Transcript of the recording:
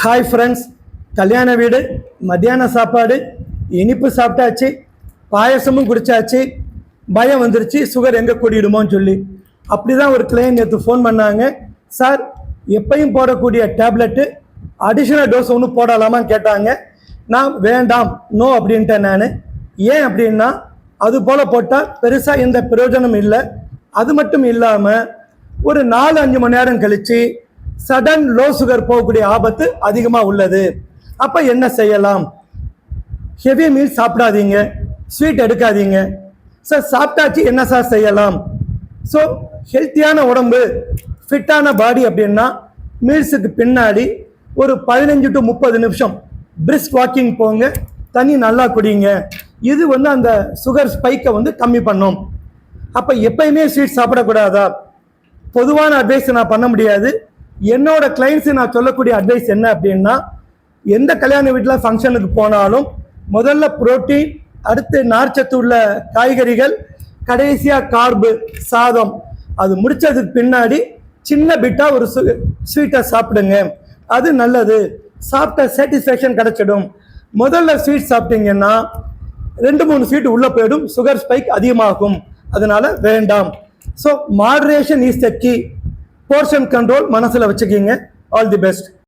Hi friends, கல்யாண வீடு, மத்தியான சாப்பாடு, இனிப்பு சாப்பிட்டாச்சு, பாயசமும் குடிச்சாச்சு. பயம் வந்துருச்சு சுகர் எங்கே கூடிடுமோன்னு சொல்லி. அப்படி தான் ஒரு கிளையண்ட் நேற்று ஃபோன் பண்ணாங்க. சார், எப்பையும் போடக்கூடிய டேப்லெட்டு அடிஷ்னல் டோஸ் ஒன்று போடலாமான்னு கேட்டாங்க. நான் வேண்டாம், நோ அப்படின்ட்டேன். நான் ஏன் அப்படின்னா, அது போல் போட்டால் பெருசாக எந்த பிரயோஜனம் இல்லை. அது மட்டும் இல்லாமல் ஒரு 4-5 மணி நேரம் கழித்து சடன் லோ சுகர் போகக்கூடிய ஆபத்து அதிகமாக உள்ளது. அப்போ என்ன செய்யலாம்? ஹெவி மீல் சாப்பிடாதீங்க, ஸ்வீட் எடுக்காதீங்க. சார், சாப்பிட்டாச்சு என்ன சார் செய்யலாம்? ஸோ ஹெல்த்தியான உடம்பு, ஃபிட்டான பாடி அப்படின்னா மீல்ஸுக்கு பின்னாடி ஒரு 15 to 30 நிமிஷம் பிரிஸ்க் வாக்கிங் போங்க, தண்ணி நல்லா குடிங்க. இது அந்த சுகர் ஸ்பைக்கை கம்மி பண்ணும். அப்போ எப்பயுமே ஸ்வீட் சாப்பிடக்கூடாதா? பொதுவான அட்வைஸ் நான் பண்ண முடியாது. என்னோட கிளைண்ட்ஸு நான் சொல்லக்கூடிய அட்வைஸ் என்ன அப்படின்னா, எந்த கல்யாண வீட்டில் ஃபங்க்ஷனுக்கு போனாலும் முதல்ல புரோட்டீன், அடுத்து நார்ச்சத்து உள்ள காய்கறிகள், கடைசியாக கார்பு, சாதம். அது முடித்ததுக்கு பின்னாடி சின்ன பிட்டாக ஒரு ஸ்வீட்டை சாப்பிடுங்க. அது நல்லது. சாப்பிட்ட சாட்டிஸ்ஃபேக்ஷன் கிடைச்சிடும். முதல்ல ஸ்வீட் சாப்பிட்டீங்கன்னா 2-3 ஸ்வீட் உள்ளே போயிடும், சுகர் ஸ்பைக் அதிகமாகும். அதனால வேண்டாம். So moderation is the key. Portion control மனசில் வச்சுக்கிங்க. All the best.